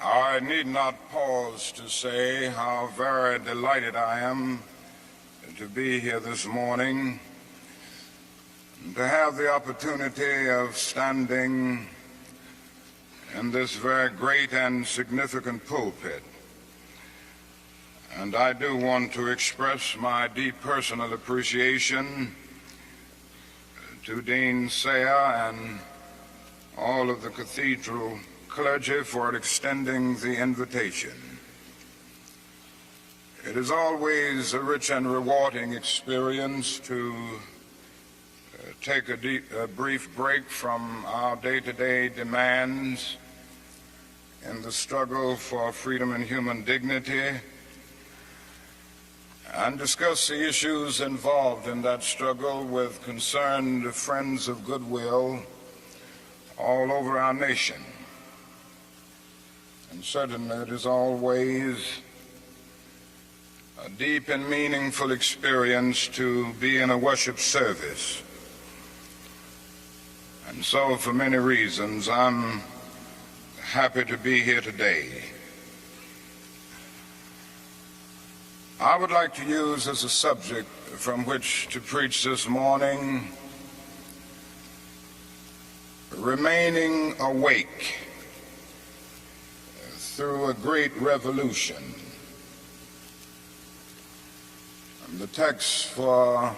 I need not pause to say how very delighted I am to be here this morning, to have the opportunity of standing in this very great and significant pulpit. And I do want to express my deep personal appreciation to Dean Sayer and all of the cathedral clergy for extending the invitation. It is always a rich and rewarding experience to take a brief break from our day-to-day demands in the struggle for freedom and human dignity and discuss the issues involved in that struggle with concerned friends of goodwill all over our nation. And certainly it is always a deep and meaningful experience to be in a worship service. And so for many reasons, I'm happy to be here today. I would like to use as a subject from which to preach this morning, remaining awake through a great revolution. And the text for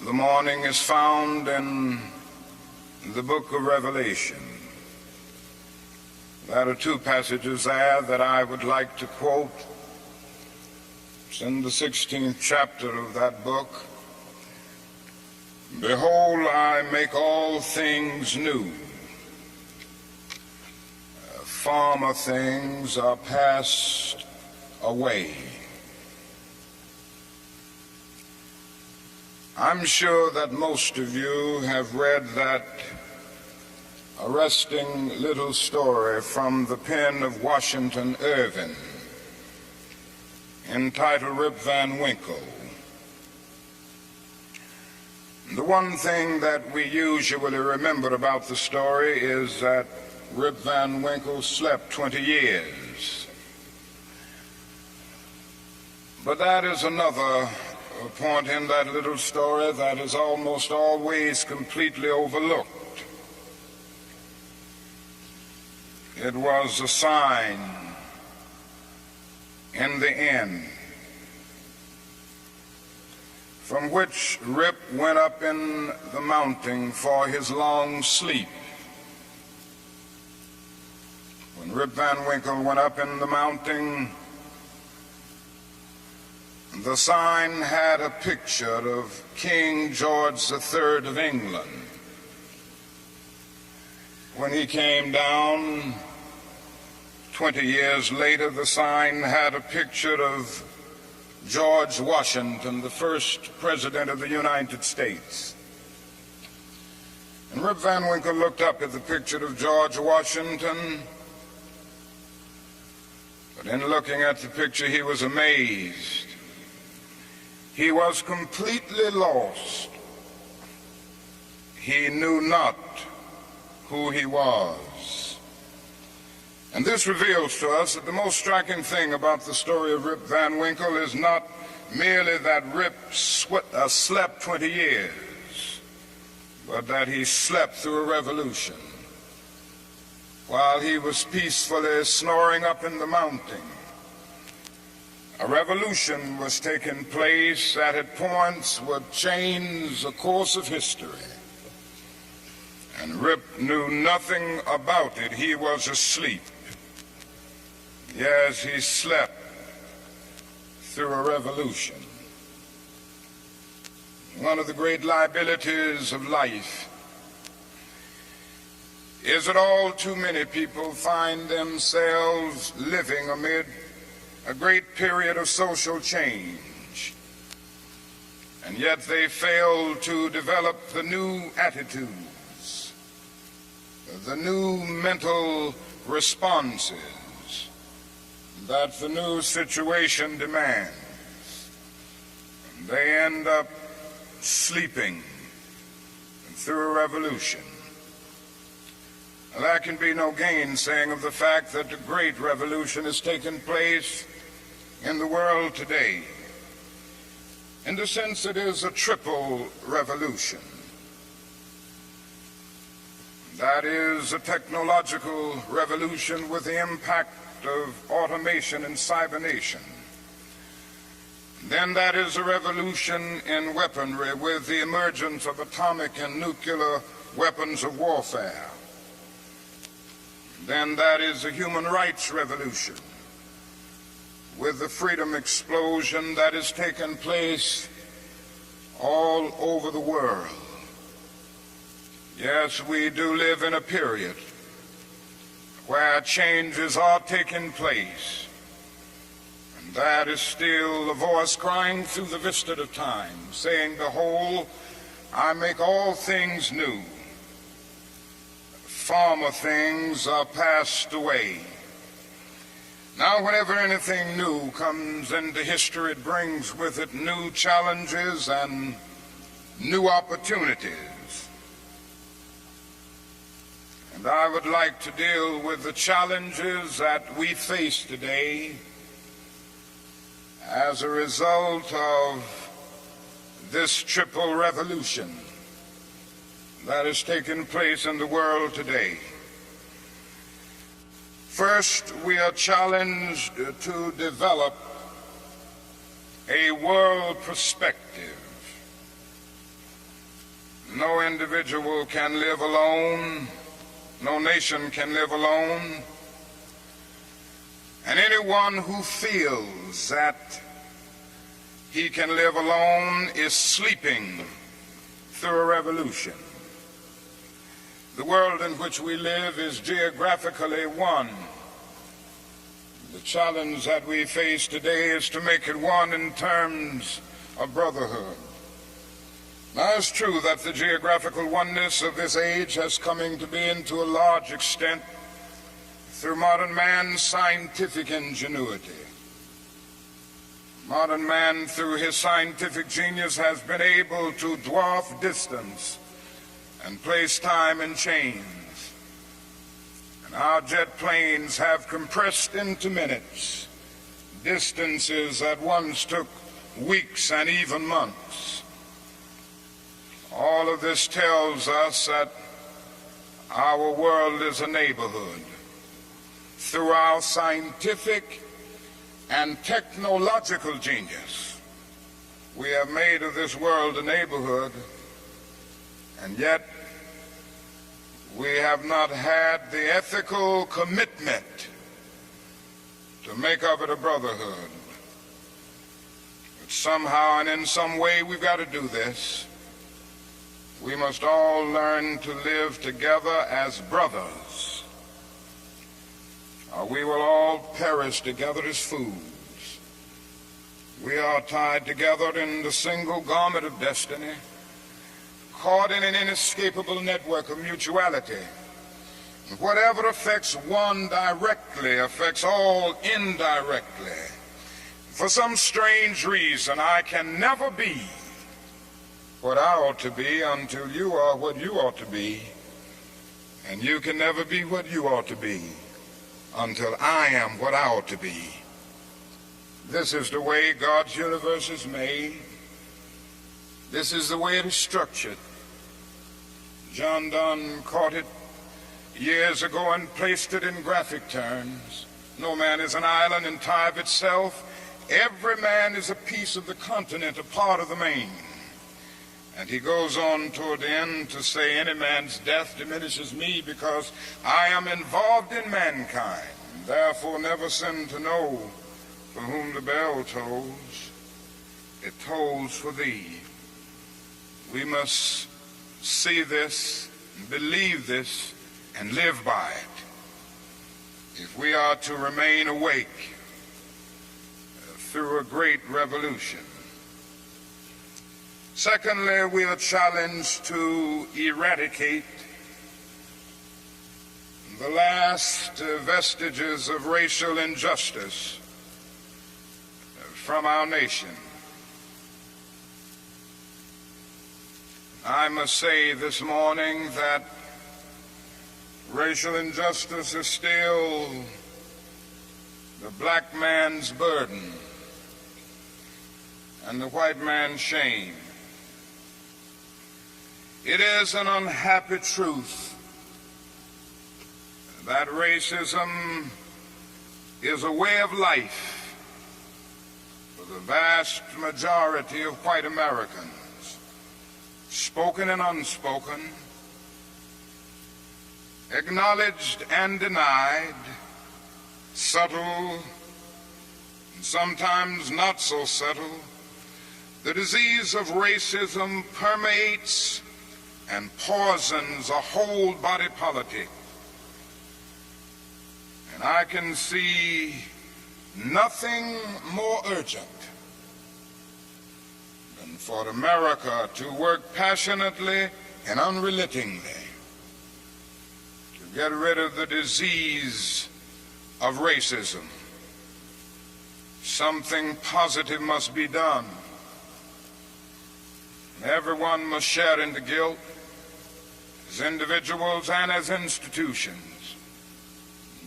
the morning is found in the book of Revelation. There are two passages there that I would like to quote. It's in the 16th chapter of that book. Behold, I make all things new. Former things are passed away. I'm sure that most of you have read that arresting little story from the pen of Washington Irving entitled Rip Van Winkle. The one thing that we usually remember about the story is that Rip Van Winkle slept 20 years. But that is another point in that little story that is almost always completely overlooked. It was a sign in the end from which Rip went up in the mountain for his long sleep. When Rip Van Winkle went up in the mountain, the sign had a picture of King George III of England. When he came down 20 years later, the sign had a picture of George Washington, the first president of the United States. And Rip Van Winkle looked up at the picture of George Washington, but in looking at the picture, he was amazed. He was completely lost. He knew not who he was. And this reveals to us that the most striking thing about the story of Rip Van Winkle is not merely that Rip slept 20 years, but that he slept through a revolution. While he was peacefully snoring up in the mountain, a revolution was taking place that at points would change the course of history. And Rip knew nothing about it. He was asleep. Yes, he slept through a revolution. One of the great liabilities of life is that all too many people find themselves living amid a great period of social change, and yet they fail to develop the new attitudes, the new mental responses that the new situation demands. They end up sleeping through a revolution. There can be no gainsaying of the fact that a great revolution has taken place in the world today. In the sense, it is a triple revolution. That is a technological revolution with the impact of automation and cybernation. Then that is a revolution in weaponry with the emergence of atomic and nuclear weapons of warfare. Then that is a human rights revolution with the freedom explosion that has taken place all over the world. Yes, we do live in a period where changes are taking place. And that is still a voice crying through the vista of time, saying, "Behold, I make all things new. Former things are passed away." Now, whenever anything new comes into history, it brings with it new challenges and new opportunities. And I would like to deal with the challenges that we face today as a result of this triple revolution that has taken place in the world today. First, we are challenged to develop a world perspective. No individual can live alone. No nation can live alone. And anyone who feels that he can live alone is sleeping through a revolution. The world in which we live is geographically one. The challenge that we face today is to make it one in terms of brotherhood. Now, it's true that the geographical oneness of this age has come to be to a large extent through modern man's scientific ingenuity. Modern man, through his scientific genius, has been able to dwarf distance and place time in chains. And our jet planes have compressed into minutes distances that once took weeks and even months. All of this tells us that our world is a neighborhood. Through our scientific and technological genius, we have made of this world a neighborhood, and yet we have not had the ethical commitment to make of it a brotherhood. But somehow and in some way we've got to do this. We must all learn to live together as brothers, or we will all perish together as fools. We are tied together in the single garment of destiny, caught in an inescapable network of mutuality. Whatever affects one directly affects all indirectly. For some strange reason, I can never be what I ought to be until you are what you ought to be, and you can never be what you ought to be until I am what I ought to be. This is the way God's universe is made. This is the way it is structured. John Donne caught it years ago and placed it in graphic terms. No man is an island entire of itself. Every man is a piece of the continent, a part of the main. And he goes on toward the end to say, any man's death diminishes me because I am involved in mankind. Therefore never sin to know for whom the bell tolls. It tolls for thee. We must see this, believe this, and live by it if we are to remain awake through a great revolution. Secondly, we are challenged to eradicate the last vestiges of racial injustice from our nation. I must say this morning that Racial injustice is still the black man's burden and the white man's shame. It is an unhappy truth that racism is a way of life for the vast majority of white Americans, spoken and unspoken, acknowledged and denied, subtle and sometimes not so subtle. The disease of racism permeates and poisons a whole body politic. And I can see nothing more urgent than for America to work passionately and unrelentingly to get rid of the disease of racism. Something positive must be done. Everyone must share in the guilt, as individuals and as institutions.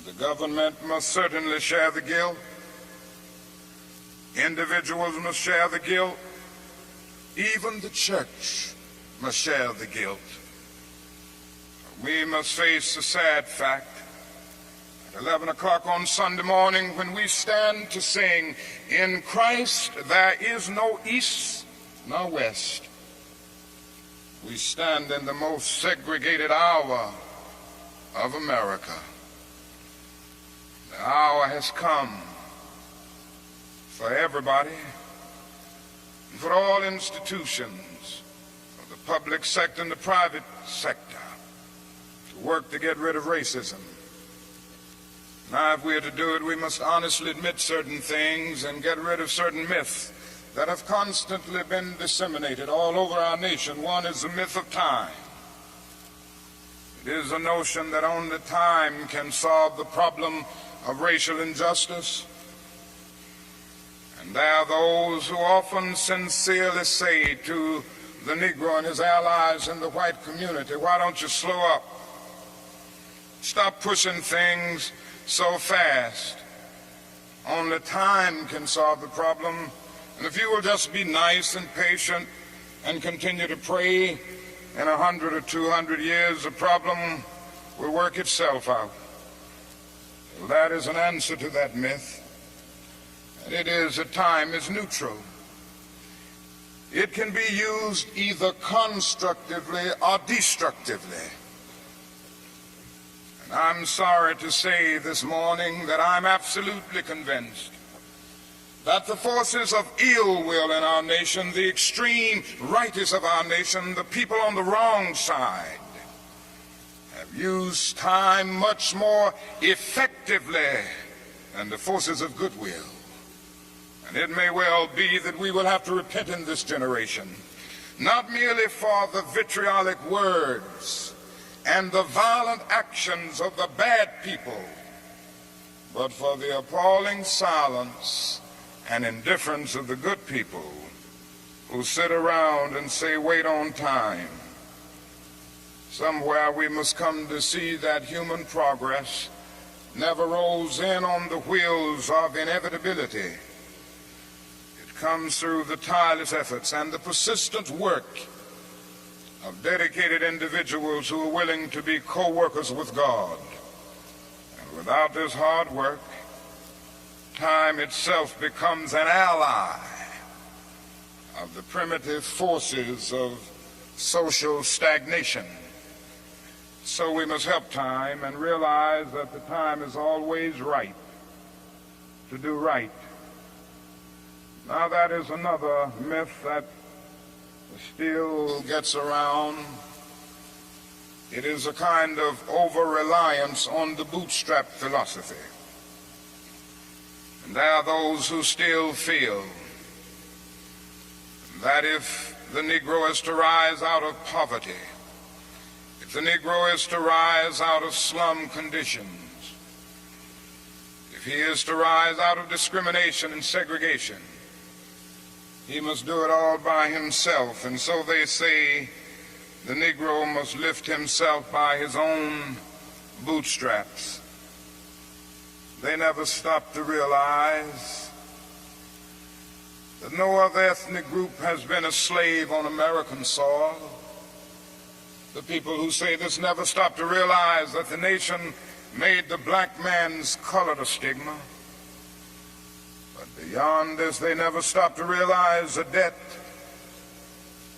The government must certainly share the guilt. Individuals must share the guilt. Even the church must share the guilt. We must face the sad fact at 11 o'clock on Sunday morning when we stand to sing, "In Christ there is no east nor west." We stand in the most segregated hour of America. The hour has come for everybody, and for all institutions, of the public sector and the private sector, to work to get rid of racism. Now, if we are to do it, we must honestly admit certain things and get rid of certain myths that have constantly been disseminated all over our nation. One is the myth of time. It is a notion that only time can solve the problem of racial injustice. And there are those who often sincerely say to the Negro and his allies in the white community, "Why don't you slow up? Stop pushing things so fast. Only time can solve the problem. And if you will just be nice and patient and continue to pray, in 100 or 200 years, the problem will work itself out." Well, that is an answer to that myth. And it is that time is neutral. It can be used either constructively or destructively. And I'm sorry to say this morning that I'm absolutely convinced that the forces of ill will in our nation, the extreme rightists of our nation, the people on the wrong side, have used time much more effectively than the forces of goodwill. And it may well be that we will have to repent in this generation, not merely for the vitriolic words and the violent actions of the bad people, but for the appalling silence and indifference of the good people who sit around and say, "Wait on time." Somewhere we must come to see that human progress never rolls in on the wheels of inevitability. It comes through the tireless efforts and the persistent work of dedicated individuals who are willing to be co-workers with God. And without this hard work, time itself becomes an ally of the primitive forces of social stagnation. So we must help time and realize that the time is always right to do right. Now, that is another myth that still gets around. It is a kind of over-reliance on the bootstrap philosophy. And there are those who still feel that if the Negro is to rise out of poverty, if the Negro is to rise out of slum conditions, if he is to rise out of discrimination and segregation, he must do it all by himself. And so they say the Negro must lift himself by his own bootstraps. They never stopped to realize that no other ethnic group has been a slave on American soil. The people who say this never stop to realize that the nation made the black man's color a stigma. But beyond this, they never stop to realize the debt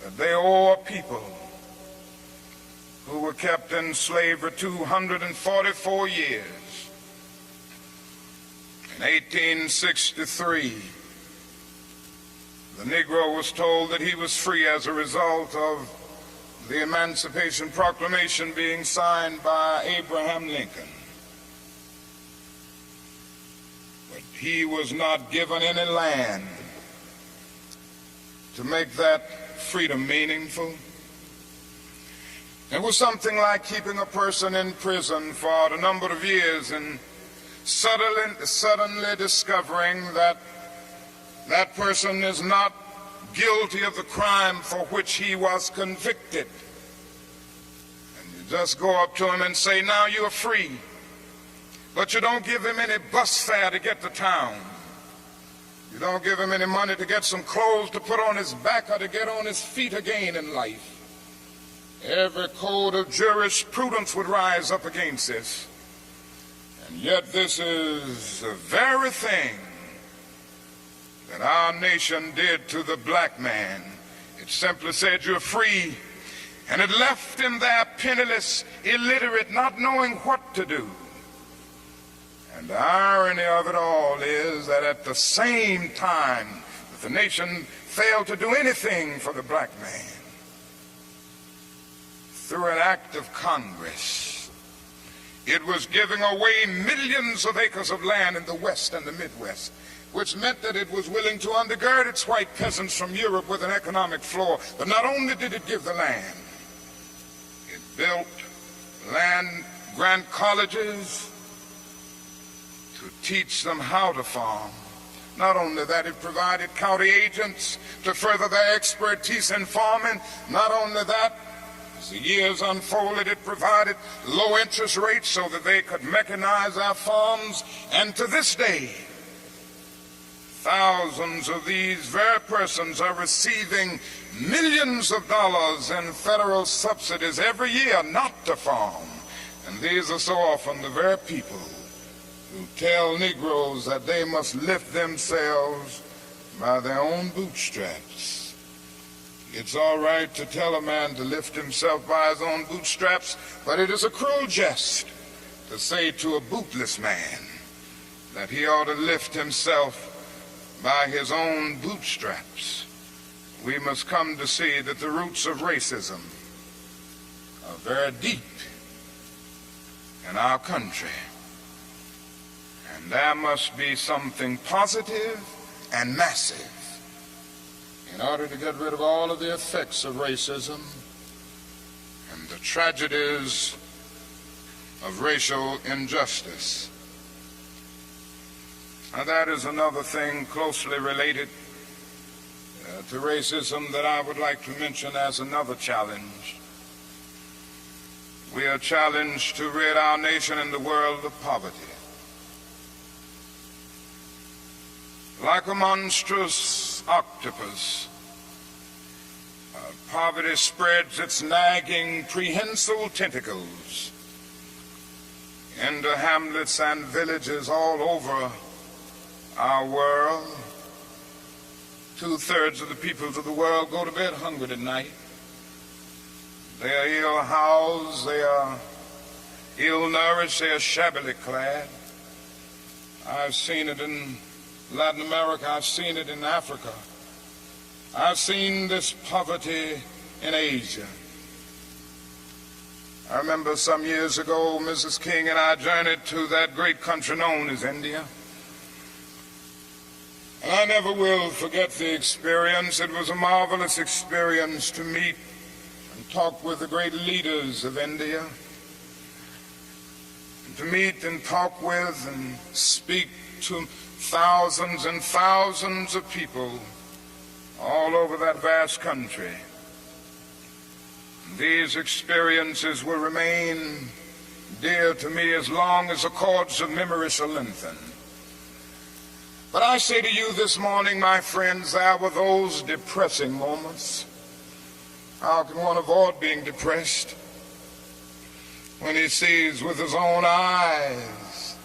that they owe a people who were kept in slavery 244 years. In 1863, the Negro was told that he was free as a result of the Emancipation Proclamation being signed by Abraham Lincoln. But he was not given any land to make that freedom meaningful. It was something like keeping a person in prison for a number of years and suddenly discovering that that person is not guilty of the crime for which he was convicted. And you just go up to him and say, now you're free. But you don't give him any bus fare to get to town. You don't give him any money to get some clothes to put on his back or to get on his feet again in life. Every code of jurisprudence would rise up against this. And yet this is the very thing that our nation did to the black man. It simply said, you're free, and it left him there penniless, illiterate, not knowing what to do. And the irony of it all is that at the same time that the nation failed to do anything for the black man, through an act of Congress, it was giving away millions of acres of land in the West and the Midwest, which meant that it was willing to undergird its white peasants from Europe with an economic floor. But not only did it give the land, it built land-grant colleges to teach them how to farm. Not only that, it provided county agents to further their expertise in farming. Not only that, as the years unfolded, it provided low interest rates so that they could mechanize our farms. And to this day, thousands of these very persons are receiving millions of dollars in federal subsidies every year not to farm. And these are so often the very people who tell Negroes that they must lift themselves by their own bootstraps. It's all right to tell a man to lift himself by his own bootstraps, but it is a cruel jest to say to a bootless man that he ought to lift himself by his own bootstraps. We must come to see that the roots of racism are very deep in our country. And there must be something positive and massive in order to get rid of all of the effects of racism and the tragedies of racial injustice. Now, that is another thing closely related to racism that I would like to mention as another challenge. We are challenged to rid our nation and the world of poverty. Like a monstrous octopus, poverty spreads its nagging, prehensile tentacles into hamlets and villages all over our world. 2/3 of the peoples of the world go to bed hungry at night. They are ill-housed, they are ill-nourished, they are shabbily clad. I've seen it in Latin America, I've seen it in Africa. I've seen this poverty in Asia. I remember some years ago, Mrs. King and I journeyed to that great country known as India. And I never will forget the experience. It was a marvelous experience to meet and talk with the great leaders of India. And to meet and talk with and speak to thousands and thousands of people all over that vast country. These experiences will remain dear to me as long as the cords of memory shall lengthen. But I say to you this morning, my friends, there were those depressing moments. How can one avoid being depressed when he sees with his own eyes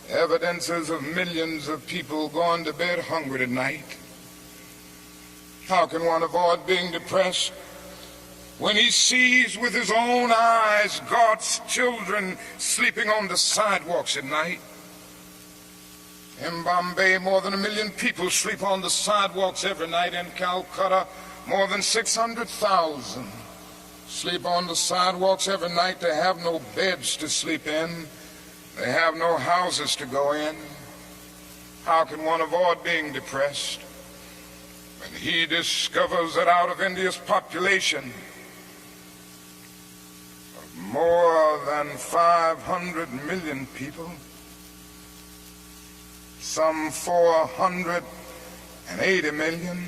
evidences of millions of people going to bed hungry tonight? How can one avoid being depressed when he sees with his own eyes God's children sleeping on the sidewalks at night? In Bombay, more than 1 million people sleep on the sidewalks every night. In Calcutta, more than 600,000 sleep on the sidewalks every night. They have no beds to sleep in. They have no houses to go in. How can one avoid being depressed when he discovers that out of India's population of more than 500 million people, some 480 million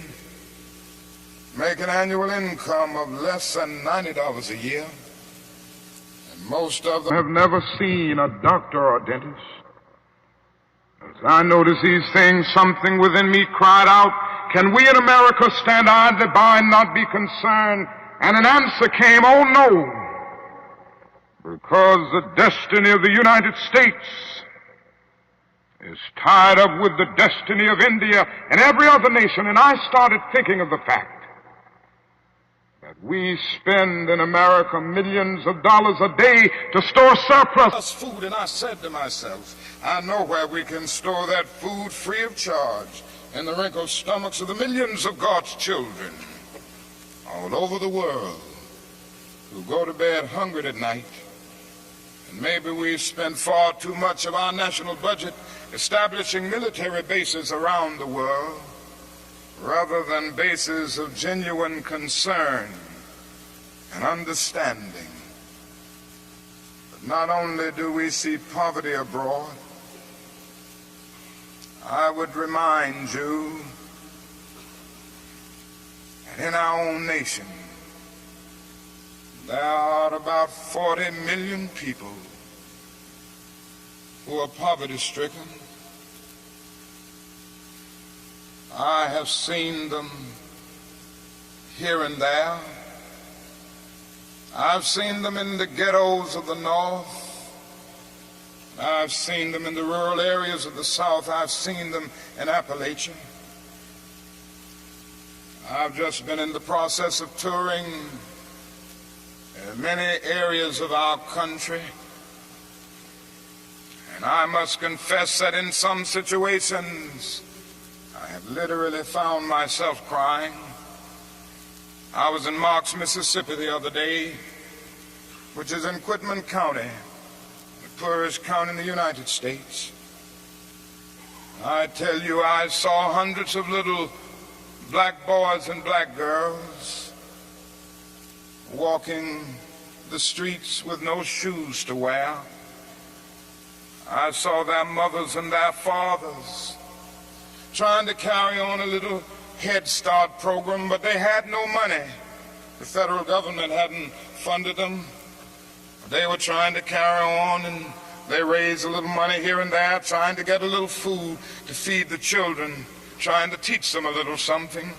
make an annual income of less than $90 a year, and most of them have never seen a doctor or dentist. As I noticed these things, something within me cried out, can we in America stand idly by and not be concerned? And an answer came, oh no, because the destiny of the United States is tied up with the destiny of India and every other nation. And I started thinking of the fact that we spend in America millions of dollars a day to store surplus food. And I said to myself, I know where we can store that food free of charge, in the wrinkled stomachs of the millions of God's children all over the world who go to bed hungry at night. And maybe we spend far too much of our national budget establishing military bases around the world rather than bases of genuine concern and understanding. But not only do we see poverty abroad, I would remind you that in our own nation there are about 40 million people who are poverty-stricken. I have seen them here and there. I've seen them in the ghettos of the North. I've seen them in the rural areas of the South. I've seen them in Appalachia. I've just been in the process of touring many areas of our country. And I must confess that in some situations, I have literally found myself crying. I was in Marks, Mississippi the other day, which is in Quitman County, the poorest county in the United States. I tell you, I saw hundreds of little black boys and black girls walking the streets with no shoes to wear. I saw their mothers and their fathers trying to carry on a little Head Start program, but they had no money. The federal government hadn't funded them. They were trying to carry on, and they raised a little money here and there, trying to get a little food to feed the children, trying to teach them a little something.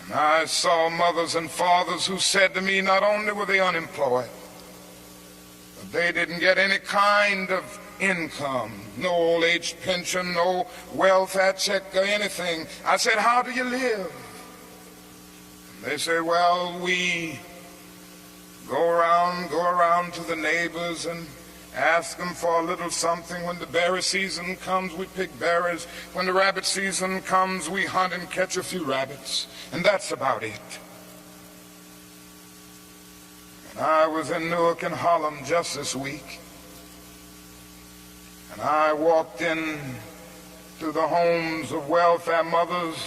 And I saw mothers and fathers who said to me, not only were they unemployed, but they didn't get any kind of income, no old age pension, no welfare check or anything. I said, how do you live? And they say, well, we go around to the neighbors and ask them for a little something. When the berry season comes, we pick berries. When the rabbit season comes, we hunt and catch a few rabbits. And that's about it. And I was in Newark and Harlem just this week. And I walked in to the homes of welfare mothers.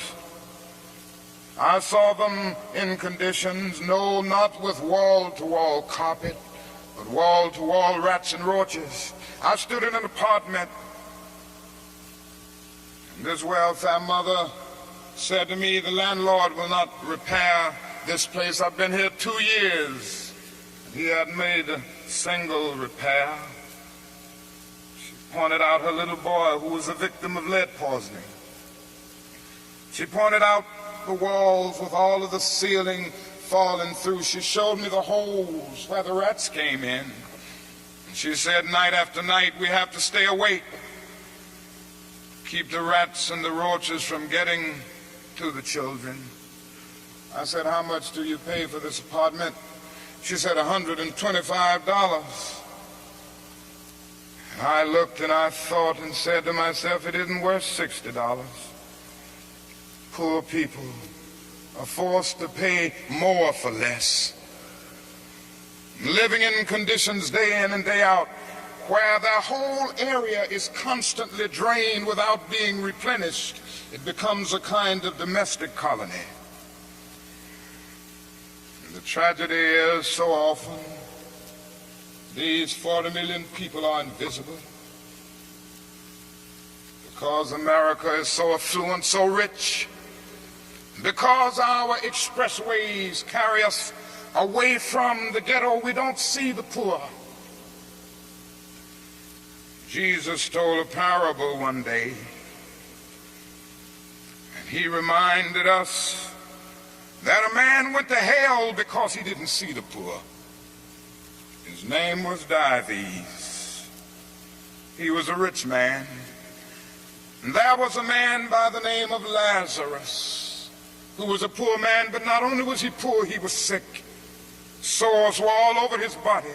I saw them in conditions, no, not with wall-to-wall carpet, but wall-to-wall rats and roaches. I stood in an apartment, and this welfare mother said to me, the landlord will not repair this place. I've been here 2 years. He had made single repair. She pointed out her little boy who was a victim of lead poisoning. She pointed out the walls with all of the ceiling falling through. She showed me the holes where the rats came in. She said, night after night, we have to stay awake, keep the rats and the roaches from getting to the children. I said, how much do you pay for this apartment? She said, $125. And I looked and I thought and said to myself, it isn't worth $60. Poor people are forced to pay more for less, living in conditions day in and day out where their whole area is constantly drained without being replenished. It becomes a kind of domestic colony. And the tragedy is so often these 40 million people are invisible because America is so affluent, so rich, because our expressways carry us away from the ghetto. We don't see the poor. Jesus told a parable one day, and he reminded us that a man went to hell because he didn't see the poor. His name was Dives. He was a rich man. And there was a man by the name of Lazarus, who was a poor man, but not only was he poor, he was sick. Sores were all over his body.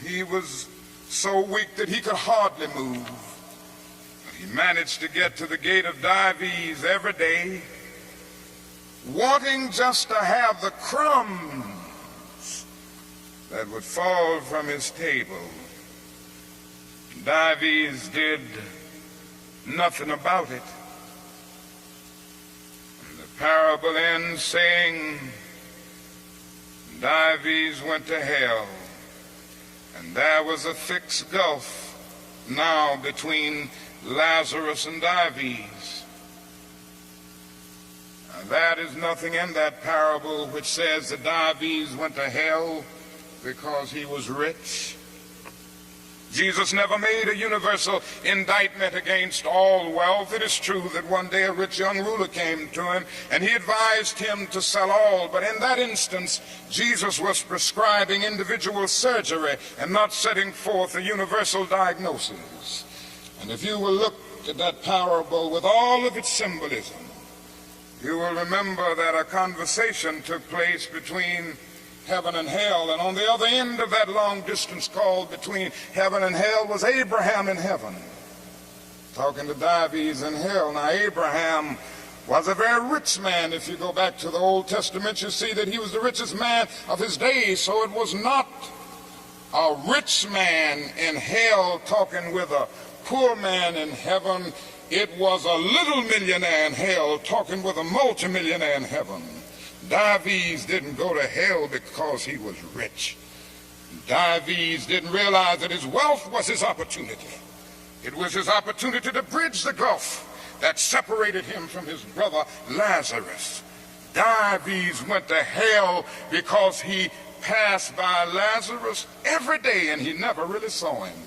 He was so weak that he could hardly move. But he managed to get to the gate of Dives every day, wanting just to have the crumbs that would fall from his table. Dives did nothing about it. And the parable ends saying, Dives went to hell, and there was a fixed gulf now between Lazarus and Dives. Now, that is nothing in that parable which says that Dives went to hell because he was rich. Jesus never made a universal indictment against all wealth. It is true that one day a rich young ruler came to him and he advised him to sell all, but in that instance Jesus was prescribing individual surgery and not setting forth a universal diagnosis. And if you will look at that parable with all of its symbolism, you will remember that a conversation took place between heaven and hell, and on the other end of that long distance call between heaven and hell was Abraham in heaven talking to Dives in hell. Now Abraham was a very rich man. If you go back to the Old Testament, you see that he was the richest man of his days. So it was not a rich man in hell talking with a poor man in heaven. It was a little millionaire in hell talking with a multimillionaire in heaven. Dives didn't go to hell because he was rich. Dives didn't realize that his wealth was his opportunity. It was his opportunity to bridge the gulf that separated him from his brother Lazarus. Dives went to hell because he passed by Lazarus every day and he never really saw him.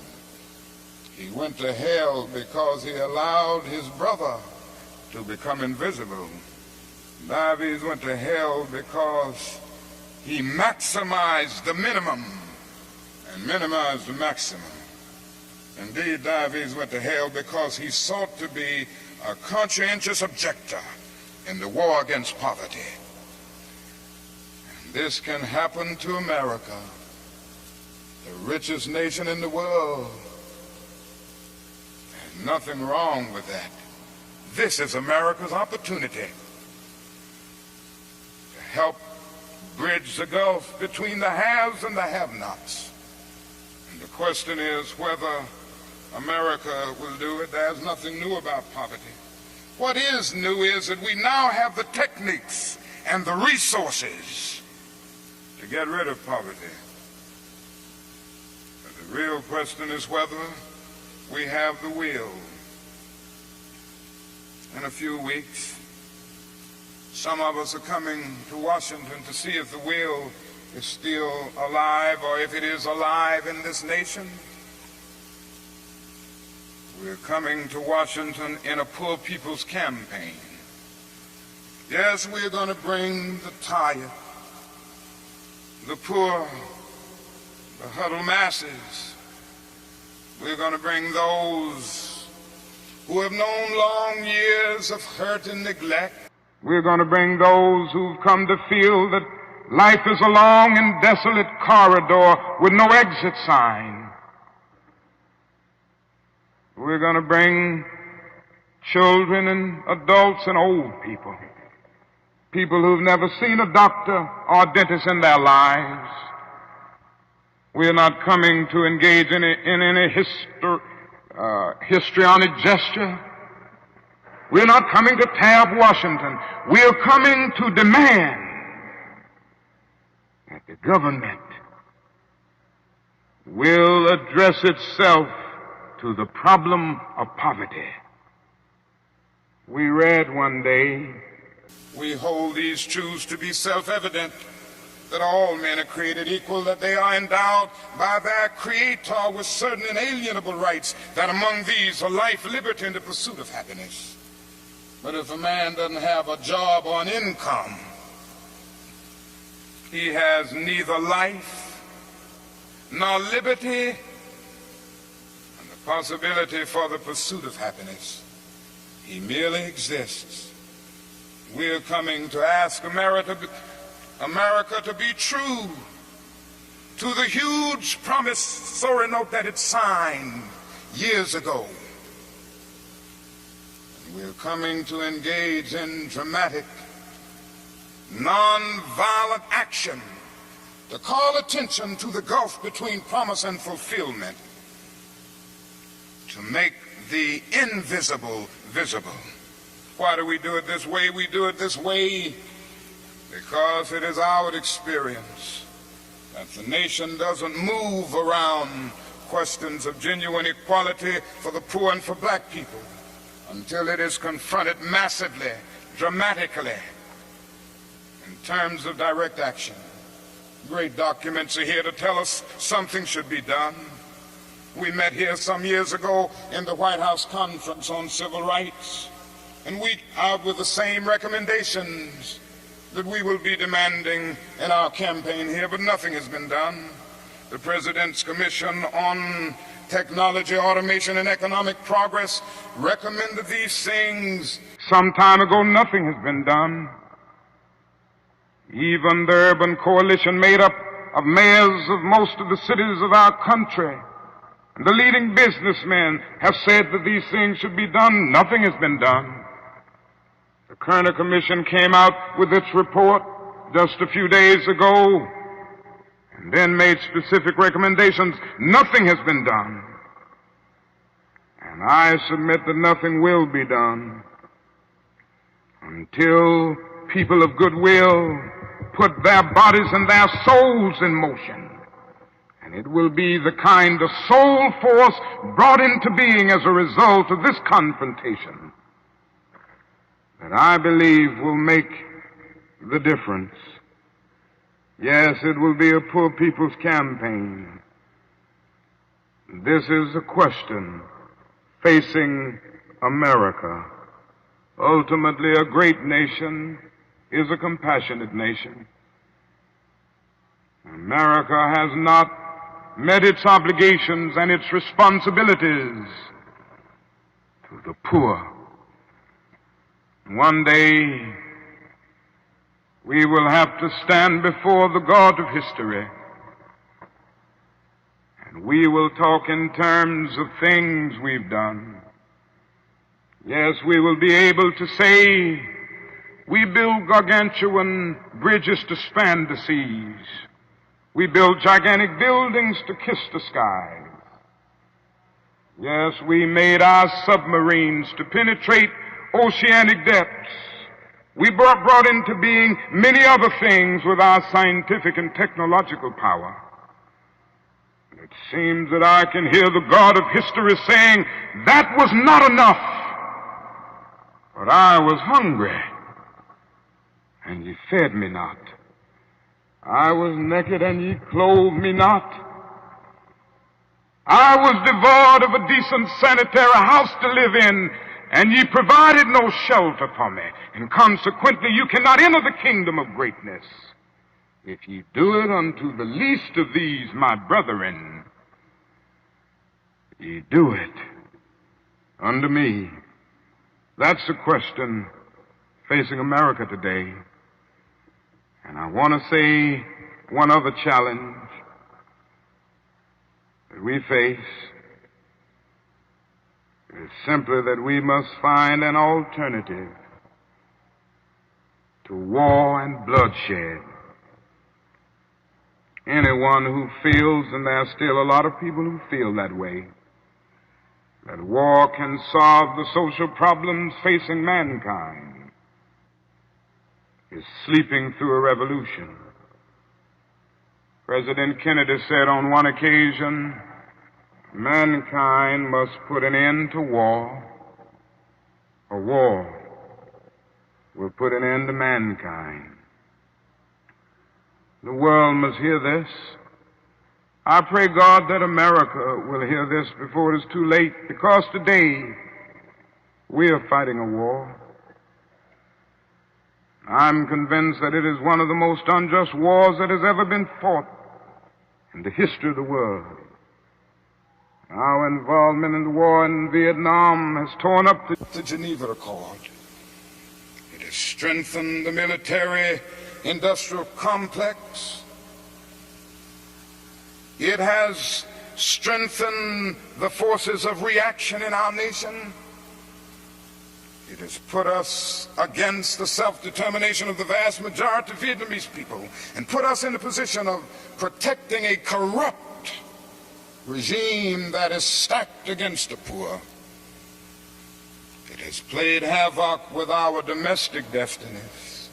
He went to hell because he allowed his brother to become invisible. Dives went to hell because he maximized the minimum and minimized the maximum. Indeed, Dives went to hell because he sought to be a conscientious objector in the war against poverty. And this can happen to America, the richest nation in the world. There's nothing wrong with that. This is America's opportunity help bridge the gulf between the haves and the have-nots. And the question is whether America will do it. There's nothing new about poverty. What is new is that we now have the techniques and the resources to get rid of poverty. But the real question is whether we have the will. In a few weeks, some of us are coming to Washington to see if the will is still alive, or if it is alive in this nation. We're coming to Washington in a poor people's campaign. Yes, we're going to bring the tired, the poor, the huddled masses. We're going to bring those who have known long years of hurt and neglect. We're going to bring those who've come to feel that life is a long and desolate corridor with no exit sign. We're going to bring children and adults and old people, people who've never seen a doctor or a dentist in their lives. We're not coming to engage in any histrionic gesture. We're not coming to tear up Washington. We're coming to demand that the government will address itself to the problem of poverty. We read one day, we hold these truths to be self-evident, that all men are created equal, that they are endowed by their Creator with certain inalienable rights, that among these are life, liberty, and the pursuit of happiness. But if a man doesn't have a job or an income, he has neither life nor liberty and the possibility for the pursuit of happiness. He merely exists. We're coming to ask America to be true to the huge promissory note that it signed years ago. And we're coming to engage in dramatic, non-violent action to call attention to the gulf between promise and fulfillment, to make the invisible visible. Why do we do it this way? We do it this way because it is our experience that the nation doesn't move around questions of genuine equality for the poor and for black people until it is confronted massively, dramatically, in terms of direct action. Great documents are here to tell us something should be done. We met here some years ago in the White House Conference on Civil Rights, and we out with the same recommendations that we will be demanding in our campaign here, but nothing has been done. The President's Commission on Technology, Automation, and Economic Progress recommended these things some time ago. Nothing has been done. Even the urban coalition made up of mayors of most of the cities of our country, and the leading businessmen have said that these things should be done. Nothing has been done. The Kerner Commission came out with its report just a few days ago and then made specific recommendations. Nothing has been done. And I submit that nothing will be done until people of goodwill put their bodies and their souls in motion. And it will be the kind of soul force brought into being as a result of this confrontation that I believe will make the difference. Yes, it will be a poor people's campaign. This is a question facing America. Ultimately, a great nation is a compassionate nation. America has not met its obligations and its responsibilities to the poor. One day, we will have to stand before the God of history, and we will talk in terms of things we've done. Yes, we will be able to say, we build gargantuan bridges to span the seas. We build gigantic buildings to kiss the skies. Yes, we made our submarines to penetrate oceanic depths. We brought into being many other things with our scientific and technological power. It seems that I can hear the God of history saying, that was not enough, but I was hungry, and ye fed me not. I was naked and ye clothed me not. I was devoid of a decent sanitary house to live in, and ye provided no shelter for me. And consequently you cannot enter the kingdom of greatness. If ye do it unto the least of these, my brethren, ye do it unto me. That's the question facing America today. And I want to say one other challenge that we face is simply that we must find an alternative to war and bloodshed. Anyone who feels, and there are still a lot of people who feel that way, that war can solve the social problems facing mankind, is sleeping through a revolution. President Kennedy said on one occasion, mankind must put an end to war, or war will put an end to mankind. The world must hear this. I pray God that America will hear this before it is too late, because today we are fighting a war. I'm convinced that it is one of the most unjust wars that has ever been fought in the history of the world. Our involvement in the war in Vietnam has torn up the Geneva Accord. It has strengthened the military-industrial complex. It has strengthened the forces of reaction in our nation. It has put us against the self-determination of the vast majority of Vietnamese people and put us in the position of protecting a corrupt regime that is stacked against the poor. It has played havoc with our domestic destinies.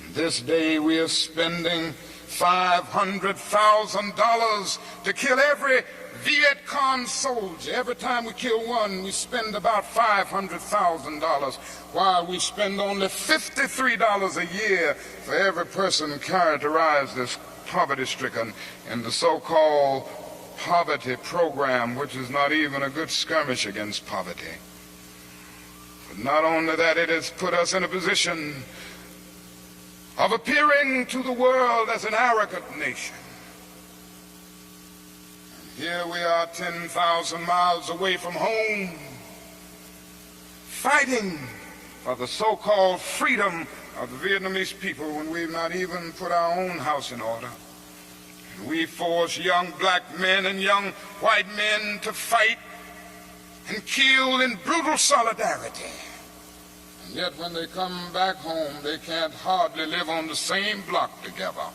And this day we are spending $500,000 to kill every Viet Cong soldier. Every time we kill one, we spend about $500,000, while we spend only $53 a year for every person characterized as poverty-stricken in the so-called poverty program, which is not even a good skirmish against poverty. But not only that, it has put us in a position of appearing to the world as an arrogant nation. Here we are 10,000 miles away from home, fighting for the so-called freedom of the Vietnamese people when we've not even put our own house in order. And we force young black men and young white men to fight and kill in brutal solidarity. And yet when they come back home, they can't hardly live on the same block together.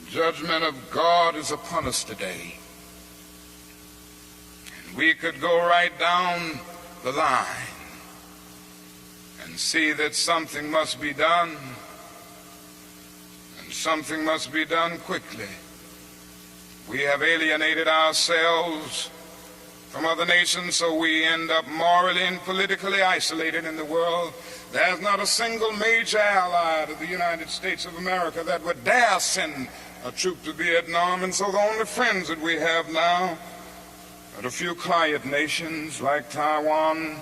Judgment of God is upon us today. And we could go right down the line and see that something must be done, and something must be done quickly. We have alienated ourselves from other nations, so we end up morally and politically isolated in the world. There's not a single major ally of the United States of America that would dare send a troop to Vietnam, and so the only friends that we have now are a few quiet nations like Taiwan,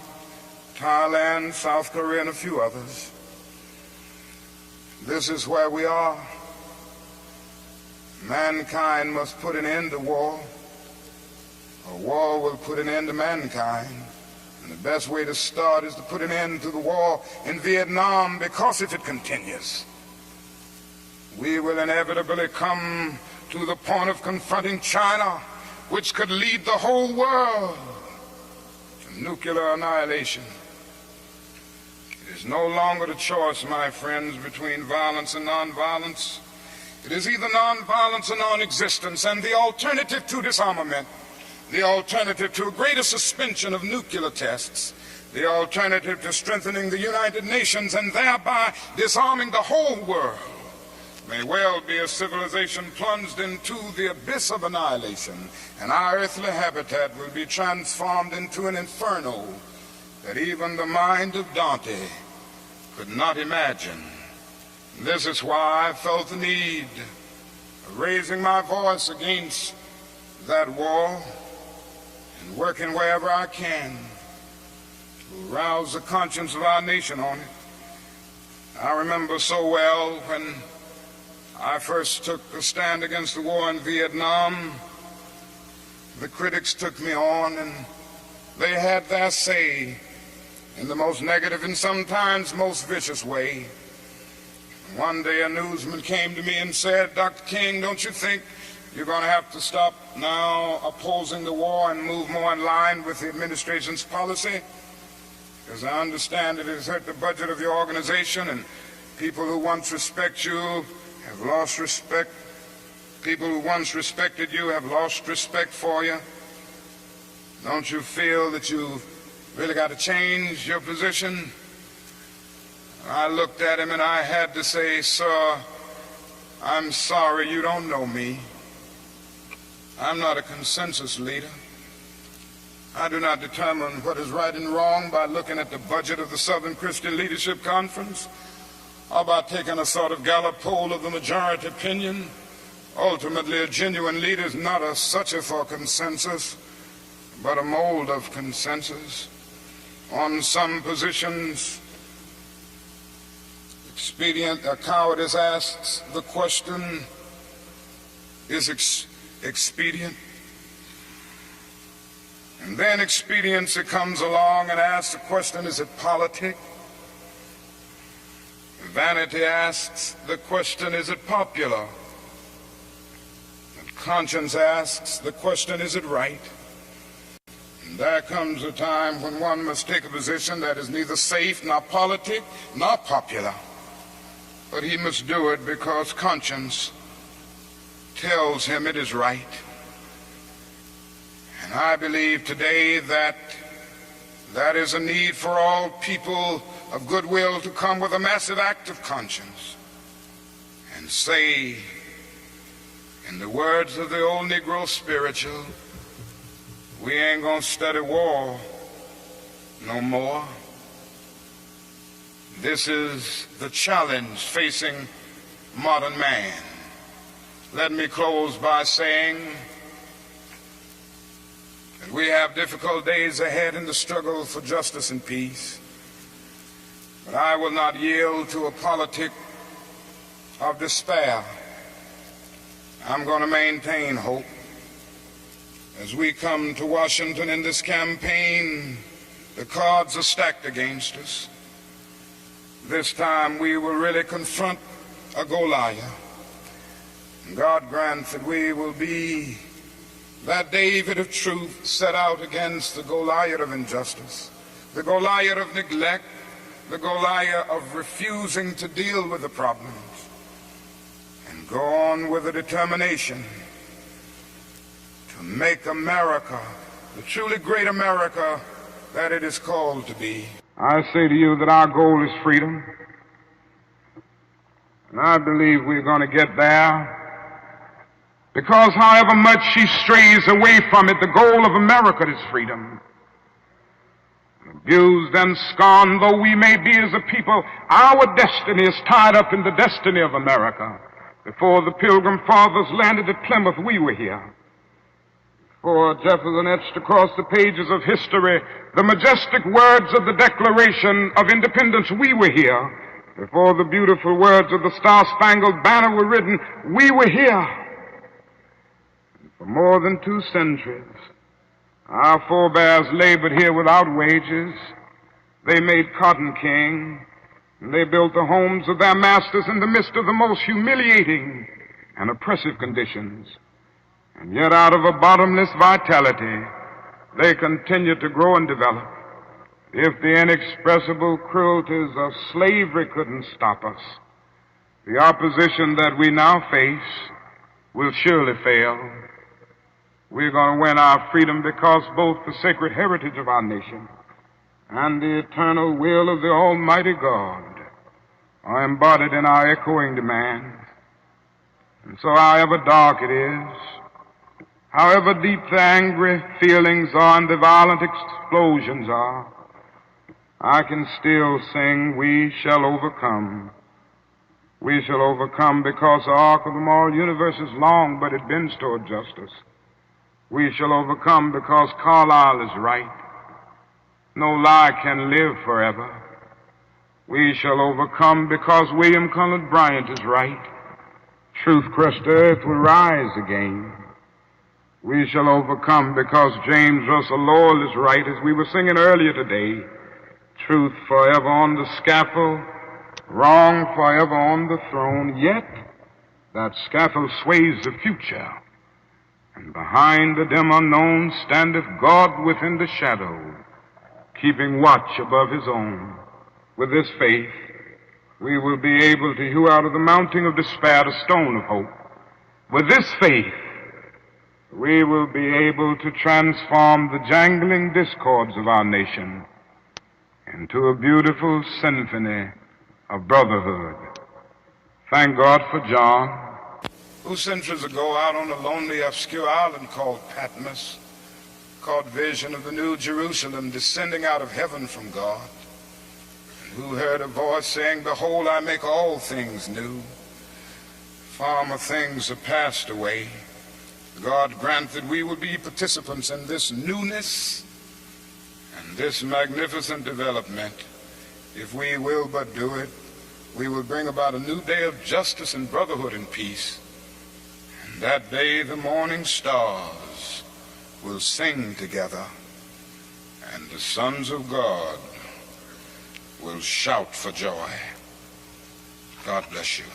Thailand, South Korea, and a few others. This is where we are. Mankind must put an end to war, or war will put an end to mankind. And the best way to start is to put an end to the war in Vietnam, because if it continues, we will inevitably come to the point of confronting China, which could lead the whole world to nuclear annihilation. It is no longer the choice, my friends, between violence and nonviolence. It is either nonviolence or non-existence, and the alternative to disarmament, the alternative to a greater suspension of nuclear tests, the alternative to strengthening the United Nations and thereby disarming the whole world, may well be a civilization plunged into the abyss of annihilation, and our earthly habitat will be transformed into an inferno that even the mind of Dante could not imagine, This is why I felt the need of raising my voice against that war and working wherever I can to arouse the conscience of our nation on it. I remember so well when I first took a stand against the war in Vietnam, the critics took me on and they had their say in the most negative and sometimes most vicious way. One day a newsman came to me and said, "Dr. King, don't you think you're going to have to stop now opposing the war and move more in line with the administration's policy? Because I understand it has hurt the budget of your organization, and people who once respect you have lost respect. People who once respected you have lost respect for you. Don't you feel that you've really got to change your position?" I looked at him and I had to say, "Sir, I'm sorry, you don't know me. I'm not a consensus leader. I do not determine what is right and wrong by looking at the budget of the Southern Christian Leadership Conference or by taking a sort of Gallup poll of the majority opinion. Ultimately, a genuine leader is not a searcher for consensus, but a mold of consensus. On some positions, cowardice asks the question, is expedient? And then expediency comes along and asks the question, is it politic? Vanity asks the question, is it popular? And conscience asks the question, is it right? And there comes a time when one must take a position that is neither safe, nor politic, nor popular. But he must do it because conscience tells him it is right. And I believe today that that is a need for all people of goodwill to come with a massive act of conscience and say, in the words of the old Negro spiritual, we ain't gonna study war no more. This is the challenge facing modern man. Let me close by saying that we have difficult days ahead in the struggle for justice and peace. But I will not yield to a politic of despair. I'm going to maintain hope. As we come to Washington in this campaign, the cards are stacked against us. This time we will really confront a Goliath. And God grant that we will be that David of truth set out against the Goliath of injustice, the Goliath of neglect, the Goliath of refusing to deal with the problems, and go on with a determination to make America the truly great America that it is called to be. I say to you that our goal is freedom, and I believe we're going to get there, because however much she strays away from it, the goal of America is freedom. Abused and scorned though we may be as a people, our destiny is tied up in the destiny of America. Before the Pilgrim Fathers landed at Plymouth, we were here. For Jefferson etched across the pages of history the majestic words of the Declaration of Independence, we were here. Before the beautiful words of the Star-Spangled Banner were written, we were here. And for more than 2 centuries, our forebears labored here without wages. They made cotton king, and they built the homes of their masters in the midst of the most humiliating and oppressive conditions. And yet out of a bottomless vitality, they continue to grow and develop. If the inexpressible cruelties of slavery couldn't stop us, the opposition that we now face will surely fail. We're going to win our freedom because both the sacred heritage of our nation and the eternal will of the Almighty God are embodied in our echoing demands. And so however dark it is, however deep the angry feelings are and the violent explosions are, I can still sing, we shall overcome. We shall overcome because the arc of the moral universe is long, but it bends toward justice. We shall overcome because Carlyle is right. No lie can live forever. We shall overcome because William Cullen Bryant is right. Truth-crushed earth will rise again. We shall overcome because James Russell Lowell is right, as we were singing earlier today. Truth forever on the scaffold, wrong forever on the throne, yet that scaffold sways the future, and behind the dim unknown standeth God within the shadow, keeping watch above his own. With this faith, we will be able to hew out of the mountain of despair a stone of hope. With this faith, we will be able to transform the jangling discords of our nation into a beautiful symphony of brotherhood. Thank God for John, who centuries ago out on a lonely, obscure island called Patmos caught vision of the New Jerusalem descending out of heaven from God, and who heard a voice saying, "Behold, I make all things new. Former things have passed away." God grant that we will be participants in this newness and this magnificent development. If we will but do it, we will bring about a new day of justice and brotherhood and peace. And that day the morning stars will sing together, and the sons of God will shout for joy. God bless you.